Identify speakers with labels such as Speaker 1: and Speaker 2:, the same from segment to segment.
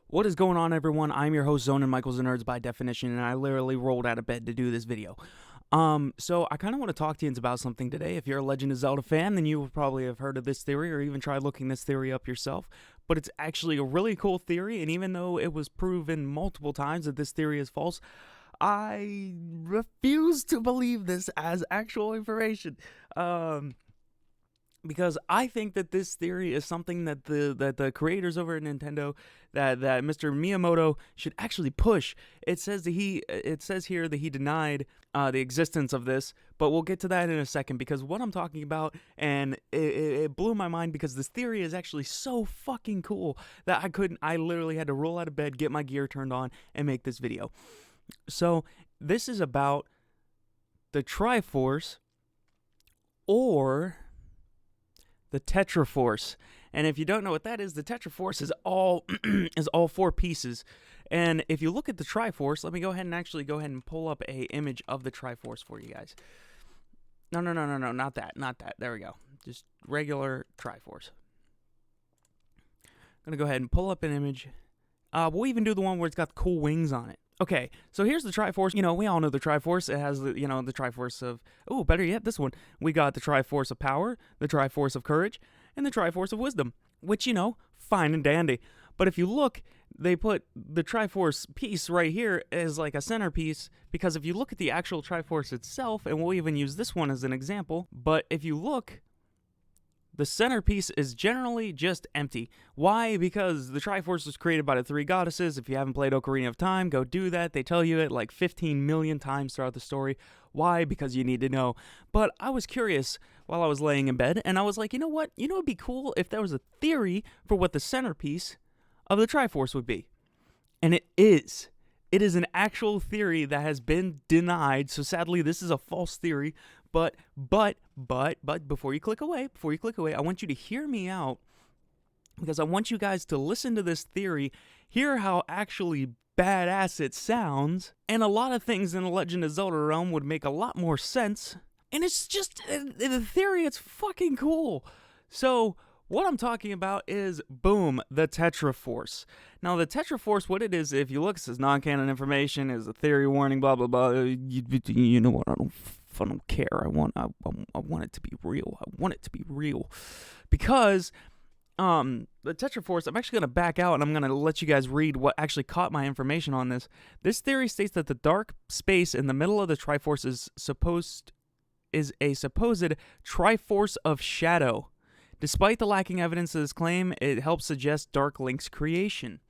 Speaker 1: What is going on, everyone? I'm your host, Zone and Michael's the Nerds by definition, and I literally rolled out of bed to do this video. So I kind of want to talk to you about something today. If you're a Legend of Zelda fan, then you will probably have heard of this theory or even tried looking this theory up yourself. But it's actually a really cool theory, and even though it was proven multiple times that this theory is false, I refuse to believe this as actual information. Because I think that this theory is something that the creators over at Nintendo, that Mr. Miyamoto should actually push. It says here that he denied the existence of this, but we'll get to that in a second, because what I'm talking about, and it blew my mind, because this theory is actually so fucking cool that I literally had to roll out of bed, get my gear turned on, and make this video. So this is about the Triforce or the Triforce. And if you don't know what that is, the Triforce is all is all four pieces. And if you look at the Triforce, let me go ahead and pull up a image of the Triforce for you guys. No, not that. There we go. Just regular Triforce. I'm gonna go ahead and pull up an image. We'll even do the one where it's got the cool wings on it. Okay, so here's the Triforce. You know, we all know the Triforce. It has the Triforce of, better yet, this one. We got the Triforce of Power, the Triforce of Courage, and the Triforce of Wisdom, which, fine and dandy. But if you look, they put the Triforce piece right here as like a centerpiece, because if you look at the actual Triforce itself, and we'll even use this one as an example, but if you look, the centerpiece is generally just empty. Why? Because the Triforce was created by the three goddesses. If you haven't played Ocarina of Time, go do that. They tell you it like 15 million times throughout the story. Why? Because you need to know. But I was curious while I was laying in bed, and I was like, you know what? You know, it'd be cool if there was a theory for what the centerpiece of the Triforce would be. And it is. It is an actual theory that has been denied. So sadly, this is a false theory. But before you click away, I want you to hear me out, because I want you guys to listen to this theory, hear how actually badass it sounds, and a lot of things in the Legend of Zelda realm would make a lot more sense. And it's just, the theory, it's fucking cool. So what I'm talking about is, boom, the Triforce. Now, the Triforce, what it is, if you look, it says non-canon information, is a theory warning, blah, blah, blah. You know what, I don't care. I want it to be real. I want it to be real. Because the Triforce, I'm actually going to back out, and I'm going to let you guys read what actually caught my information on this. This theory states that the dark space in the middle of the Triforce is a supposed Triforce of Shadow. Despite the lacking evidence of this claim, it helps suggest Dark Link's creation.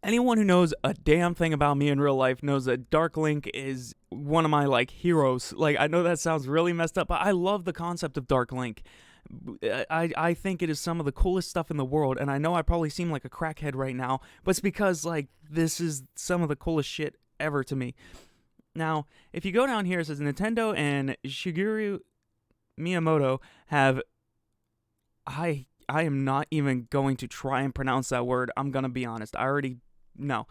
Speaker 1: Anyone who knows a damn thing about me in real life knows that Dark Link is one of my, heroes. I know that sounds really messed up, but I love the concept of Dark Link. I think it is some of the coolest stuff in the world, and I know I probably seem like a crackhead right now, but it's because, this is some of the coolest shit ever to me. Now, if you go down here, it says Nintendo and Shigeru Miyamoto have... I am not even going to try and pronounce that word. I'm going to be honest. I already know.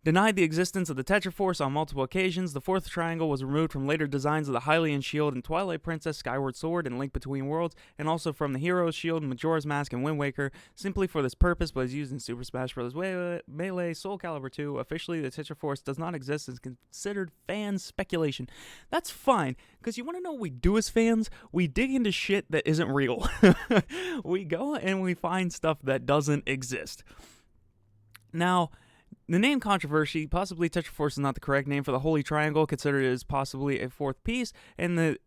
Speaker 1: Denied the existence of the Triforce on multiple occasions. The fourth triangle was removed from later designs of the Hylian Shield and Twilight Princess, Skyward Sword, and Link Between Worlds, and also from the Hero's Shield, Majora's Mask, and Wind Waker, simply for this purpose, but is used in Super Smash Bros. Melee, Soul Calibur 2. Officially, the Triforce does not exist and is considered fan speculation. That's fine, because you want to know what we do as fans? We dig into shit that isn't real. We go and we find stuff that doesn't exist. Now, the name controversy, possibly Triforce is not the correct name for the Holy Triangle, considered as possibly a fourth piece. In the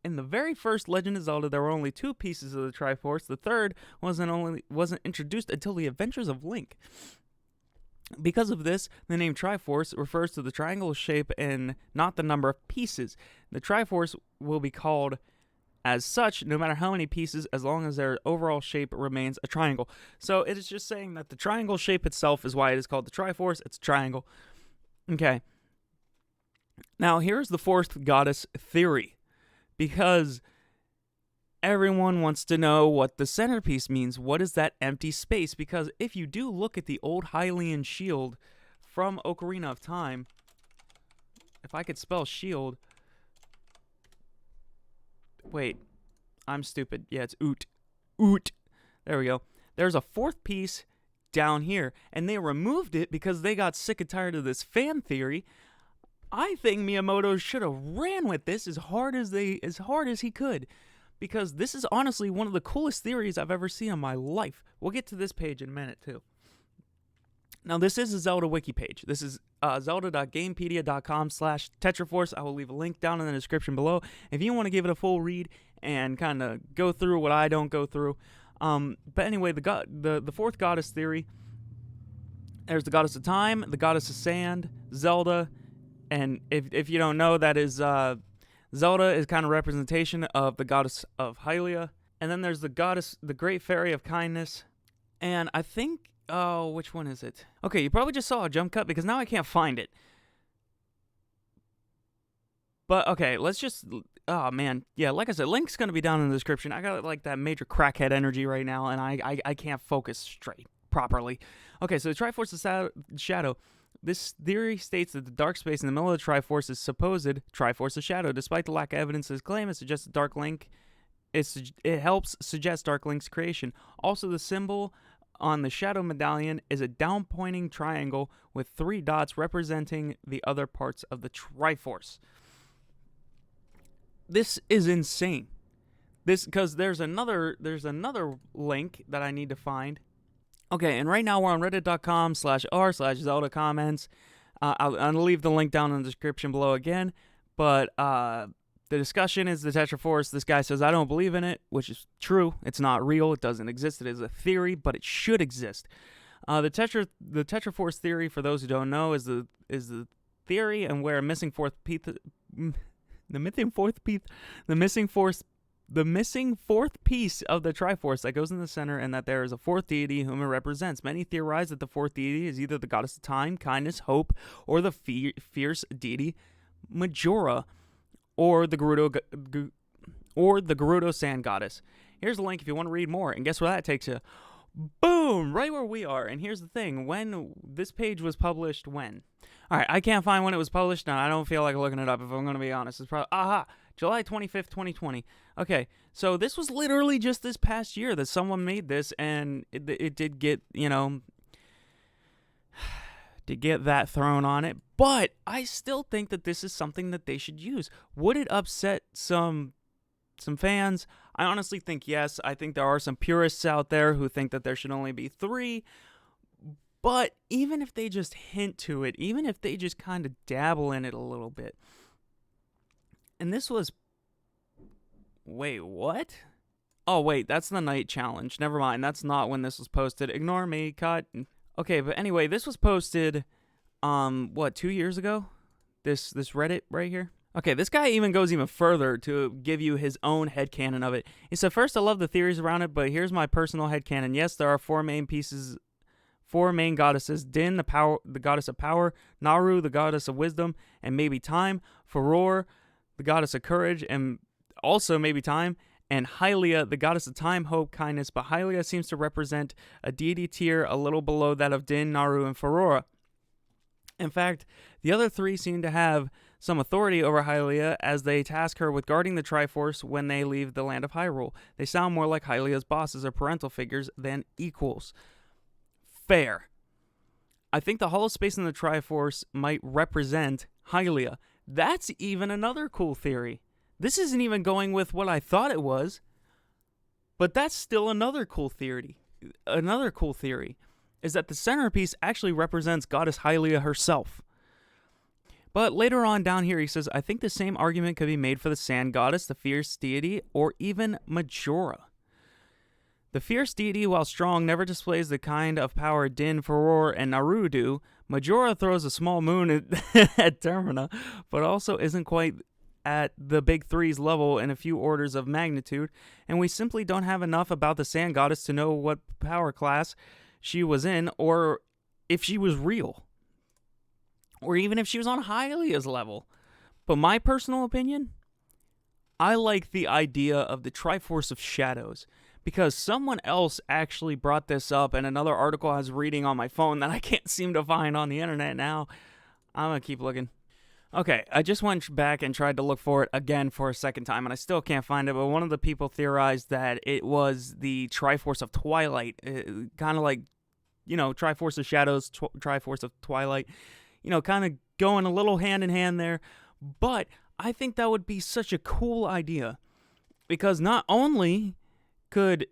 Speaker 1: very first Legend of Zelda, there were only two pieces of the Triforce. The third wasn't introduced until the Adventures of Link. Because of this, the name Triforce refers to the triangle shape and not the number of pieces. The Triforce will be called as such, no matter how many pieces, as long as their overall shape remains a triangle. So it is just saying that the triangle shape itself is why it is called the Triforce. It's a triangle. Okay. Now, here's the fourth goddess theory. Because everyone wants to know what the centerpiece means. What is that empty space? Because if you do look at the old Hylian shield from Ocarina of Time, if I could spell shield... Wait, I'm stupid. Yeah, it's oot. Oot. There we go. There's a fourth piece down here, and they removed it because they got sick and tired of this fan theory. I think Miyamoto should have ran with this as hard as he could, because this is honestly one of the coolest theories I've ever seen in my life. We'll get to this page in a minute too. Now, this is a Zelda wiki page. This is zelda.gamepedia.com/Tetraforce. I will leave a link down in the description below if you want to give it a full read and kind of go through what I don't go through. But anyway, the fourth goddess theory, there's the goddess of time, the goddess of sand, Zelda, and if you don't know, that is Zelda is kind of representation of the goddess of Hylia. And then there's the goddess, the great fairy of kindness, and I think, oh, which one is it? Okay, you probably just saw a jump cut because now I can't find it. But, okay, let's just, oh, man. Yeah, like I said, link's going to be down in the description. I got, like, that major crackhead energy right now, and I can't focus straight properly. Okay, so the Triforce of Shadow. This theory states that the dark space in the middle of the Triforce is supposed Triforce of Shadow. Despite the lack of evidence of this claim, it suggests Dark Link. It helps suggest Dark Link's creation. Also, the symbol on the Shadow Medallion is a down-pointing triangle with 3 dots representing the other parts of the Triforce. This is insane. Because there's another link that I need to find. Okay, and right now we're on reddit.com/r/Zelda comments. I'll leave the link down in the description below again. But the discussion is the Tetraforce. This guy says, I don't believe in it, which is true. It's not real. It doesn't exist. It is a theory, but it should exist. The Tetraforce theory, for those who don't know, is the theory and where a missing fourth piece. The missing fourth piece of the Triforce that goes in the center, and that there is a fourth deity whom it represents. Many theorize that the fourth deity is either the goddess of time, kindness, hope, or the fierce deity Majora, or the Gerudo Sand Goddess. Here's a link if you want to read more, and guess where that takes you? Boom! Right where we are. And here's the thing: when this page was published, when? All right, I can't find when it was published now. I don't feel like looking it up, if I'm going to be honest. It's probably, July 25th, 2020. Okay, so this was literally just this past year that someone made this, and it did get, to get that thrown on it. But I still think that this is something that they should use. Would it upset some fans? I honestly think yes. I think there are some purists out there who think that there should only be 3. But even if they just hint to it, even if they just kind of dabble in it a little bit. And this was... Wait, what? Oh, wait, that's the night challenge. Never mind, that's not when this was posted. Ignore me, cut. Okay, but anyway, this was posted, 2 years ago? This Reddit right here? Okay, this guy even goes even further to give you his own headcanon of it. He said, first, I love the theories around it, but here's my personal headcanon. Yes, there are 4 main goddesses: Din, the goddess of power; Naru, the goddess of wisdom and maybe time; Furor, the goddess of courage and also maybe time; and Hylia, the goddess of time, hope, kindness. But Hylia seems to represent a deity tier a little below that of Din, Naru, and Furor. In fact, the other 3 seem to have some authority over Hylia, as they task her with guarding the Triforce when they leave the land of Hyrule. They sound more like Hylia's bosses or parental figures than equals. Fair. I think the hollow space in the Triforce might represent Hylia. That's even another cool theory. This isn't even going with what I thought it was, but that's still another cool theory. Another cool theory is that the centerpiece actually represents goddess Hylia herself. But later on down here he says, I think the same argument could be made for the sand goddess, the fierce deity, or even Majora. The fierce deity, while strong, never displays the kind of power Din, Furor, and Naru do. Majora throws a small moon at Termina, but also isn't quite at the big 3's level in a few orders of magnitude, and we simply don't have enough about the sand goddess to know what power class she was in, or if she was real, or even if she was on Hylia's level. But my personal opinion, I like the idea of the Triforce of Shadows, because someone else actually brought this up in another article I was reading on my phone that I can't seem to find on the internet now. I'm going to keep looking. Okay, I just went back and tried to look for it again for a second time, and I still can't find it, but one of the people theorized that it was the Triforce of Twilight, kind of like Triforce of Shadows, Triforce of Twilight, kind of going a little hand in hand there. But I think that would be such a cool idea, because not only could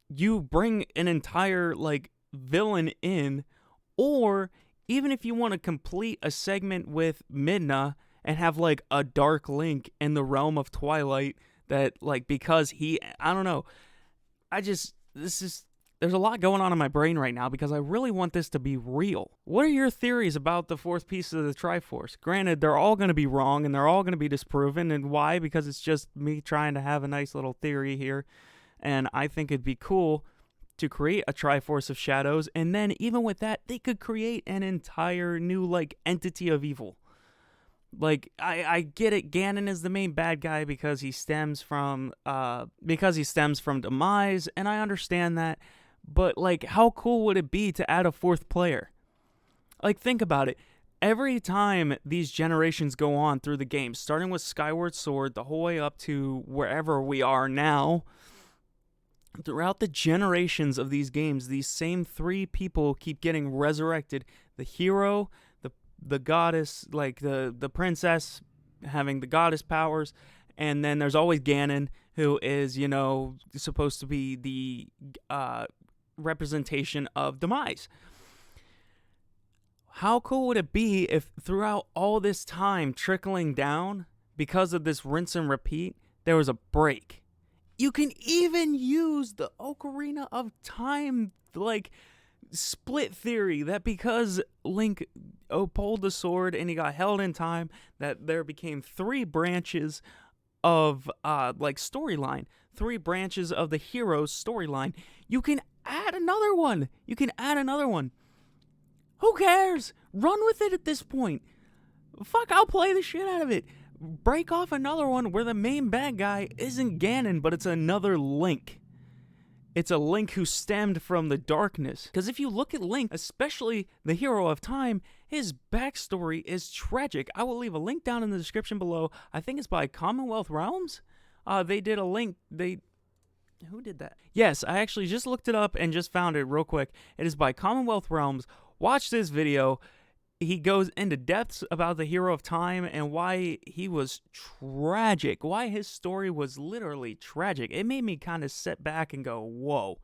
Speaker 1: you bring an entire villain in, or even if you want to complete a segment with Midna and have a Dark Link in the realm of Twilight, that because I don't know, there's a lot going on in my brain right now because I really want this to be real. What are your theories about the fourth piece of the Triforce? Granted, they're all going to be wrong and they're all going to be disproven. And why? Because it's just me trying to have a nice little theory here. And I think it'd be cool to create a Triforce of Shadows. And then even with that, they could create an entire new entity of evil. I get it. Ganon is the main bad guy because he stems from Demise, and I understand that. But how cool would it be to add a fourth player? Think about it. Every time these generations go on through the game, starting with Skyward Sword the whole way up to wherever we are now, throughout the generations of these games, these same three people keep getting resurrected. The hero, the goddess, the princess having the goddess powers, and then there's always Ganon, who is, supposed to be the representation of Demise. How cool would it be if throughout all this time trickling down, because of this rinse and repeat, there was a break? You can even use the Ocarina of Time split theory, that because Link pulled the sword and he got held in time, that there became three branches of storyline, three branches of the hero's storyline. You can add another one. Who cares? Run with it at this point. Fuck, I'll play the shit out of it. Break off another one where the main bad guy isn't Ganon, but it's another Link. It's a Link who stemmed from the darkness. Because if you look at Link, especially the hero of time, his backstory is tragic. I will leave a link down in the description below. I think it's by Commonwealth Realms. They did a link. Who did that? Yes, I actually just looked it up and just found it real quick. It is by Commonwealth Realms. Watch this video. He goes into depths about the hero of time and why he was tragic, why his story was literally tragic. It made me kind of sit back and go, whoa.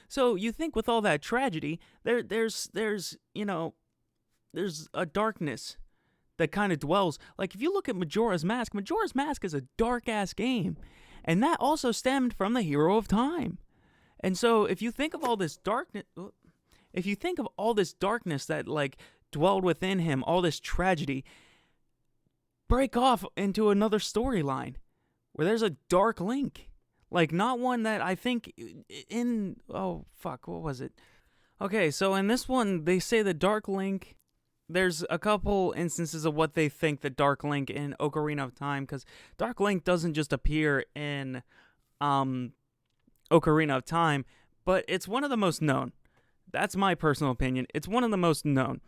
Speaker 1: So you think with all that tragedy, there's a darkness that kind of dwells. If you look at Majora's Mask is a dark-ass game. And that also stemmed from the hero of time. And so if you think of all this darkness, that dwelled within him, all this tragedy, break off into another storyline where there's a Dark Link. Not one that I think what was it? Okay, so in this one, they say the Dark Link, there's a couple instances of what they think the Dark Link in Ocarina of Time, because Dark Link doesn't just appear in Ocarina of Time, but it's one of the most known. That's my personal opinion. It's one of the most known.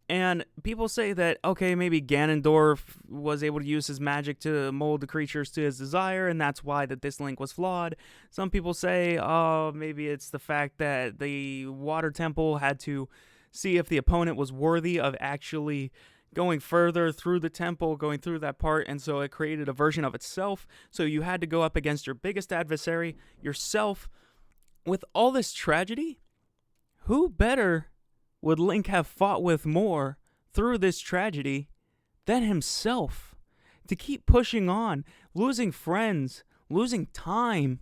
Speaker 1: And people say that, okay, maybe Ganondorf was able to use his magic to mold the creatures to his desire, and that's why that this Link was flawed. Some people say, oh, maybe it's the fact that the Water Temple had to see if the opponent was worthy of actually going further through the temple, going through that part, and so it created a version of itself. So you had to go up against your biggest adversary, yourself. With all this tragedy, who better would Link have fought with more through this tragedy than himself? To keep pushing on, losing friends, losing time.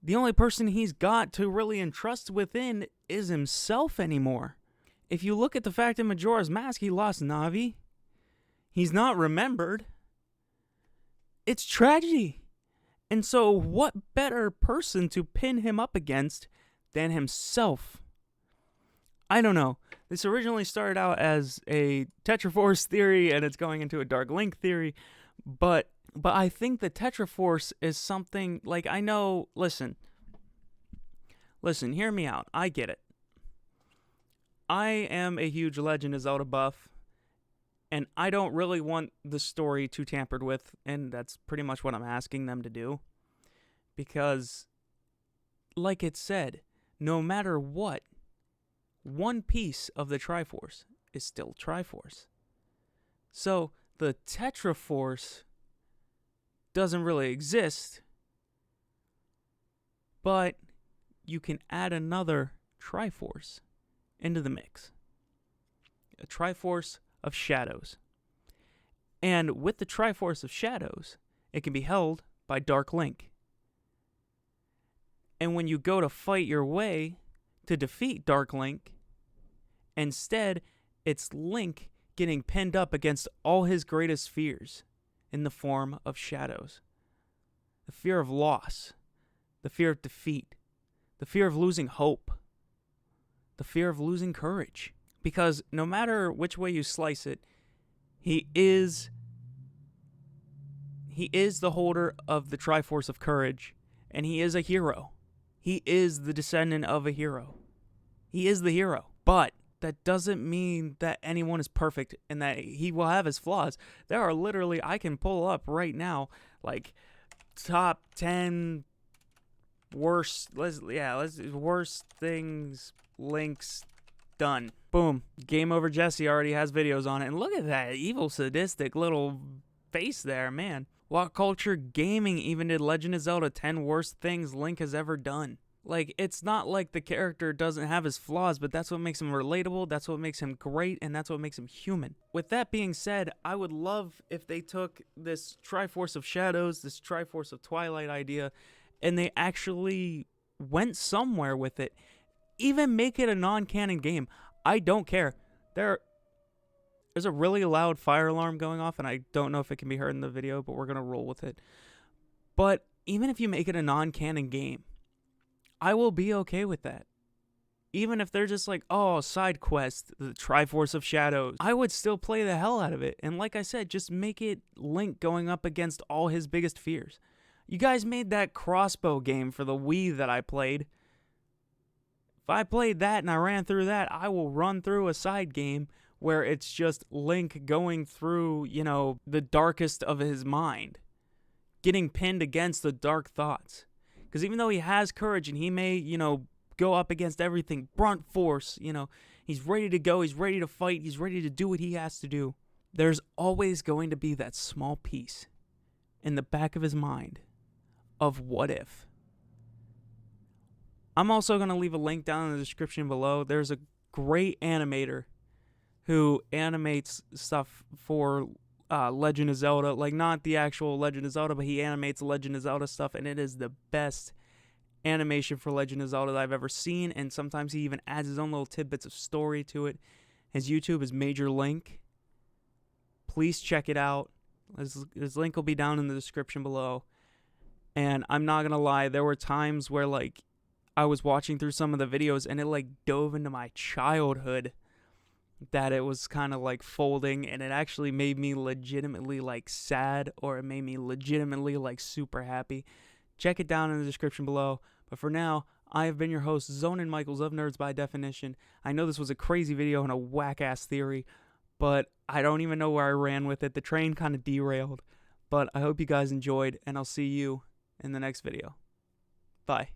Speaker 1: The only person he's got to really entrust within is himself anymore. If you look at the fact in Majora's Mask, he lost Navi. He's not remembered. It's tragedy. And so what better person to pin him up against than himself? I don't know. This originally started out as a Tetraforce theory, and it's going into a Dark Link theory, but I think the Tetraforce is something, I know, listen, hear me out. I get it. I am a huge Legend of Zelda buff, and I don't really want the story too tampered with, and that's pretty much what I'm asking them to do, because, like it said, no matter what, one piece of the Triforce is still Triforce. So the Tetraforce doesn't really exist, but you can add another Triforce into the mix. A Triforce of Shadows. And with the Triforce of Shadows, it can be held by Dark Link. And when you go to fight your way to defeat Dark Link, instead, it's Link getting pinned up against all his greatest fears in the form of shadows. The fear of loss, the fear of defeat, the fear of losing hope, the fear of losing courage. Because no matter which way you slice it, he is the holder of the Triforce of Courage, and he is a hero. He is the descendant of a hero. He is the hero. But that doesn't mean that anyone is perfect and that he will have his flaws. There are literally, I can pull up right now, like, top 10 worst things Link's done. Boom. Game Over Jesse already has videos on it. And look at that evil, sadistic little face there, man. What Culture Gaming even did Legend of Zelda 10 worst things Link has ever done. Like, it's not like the character doesn't have his flaws, but that's what makes him relatable, that's what makes him great, and that's what makes him human. With that being said, I would love if they took this Triforce of Shadows, this Triforce of Twilight idea, and they actually went somewhere with it. Even make it a non-canon game. I don't care. There's a really loud fire alarm going off, and I don't know if it can be heard in the video, but we're going to roll with it. But even if you make it a non-canon game, I will be okay with that. Even if they're just like, oh, side quest, the Triforce of Shadows, I would still play the hell out of it. And like I said, just make it Link going up against all his biggest fears. You guys made that crossbow game for the Wii that I played. If I played that and I ran through that, I will run through a side game where it's just Link going through, the darkest of his mind. Getting pinned against the dark thoughts. Because even though he has courage and he may, go up against everything, brunt force, he's ready to go, he's ready to fight, he's ready to do what he has to do. There's always going to be that small piece in the back of his mind of what if. I'm also going to leave a link down in the description below. There's a great animator who animates stuff for Legend of Zelda, like not the actual Legend of Zelda, but he animates Legend of Zelda stuff, and it is the best animation for Legend of Zelda that I've ever seen, and sometimes he even adds his own little tidbits of story to it. His YouTube is Major Link. Please check it out. His link will be down in the description below. And I'm not gonna lie, there were times where I was watching through some of the videos and it dove into my childhood, that it was kind of folding, and it actually made me legitimately sad, or it made me legitimately super happy. Check it down in the description below. But for now, I have been your host, Zonin Michaels of Nerds by Definition. I know this was a crazy video and a whack-ass theory, but I don't even know where I ran with it. The train kind of derailed. But I hope you guys enjoyed, and I'll see you in the next video. Bye.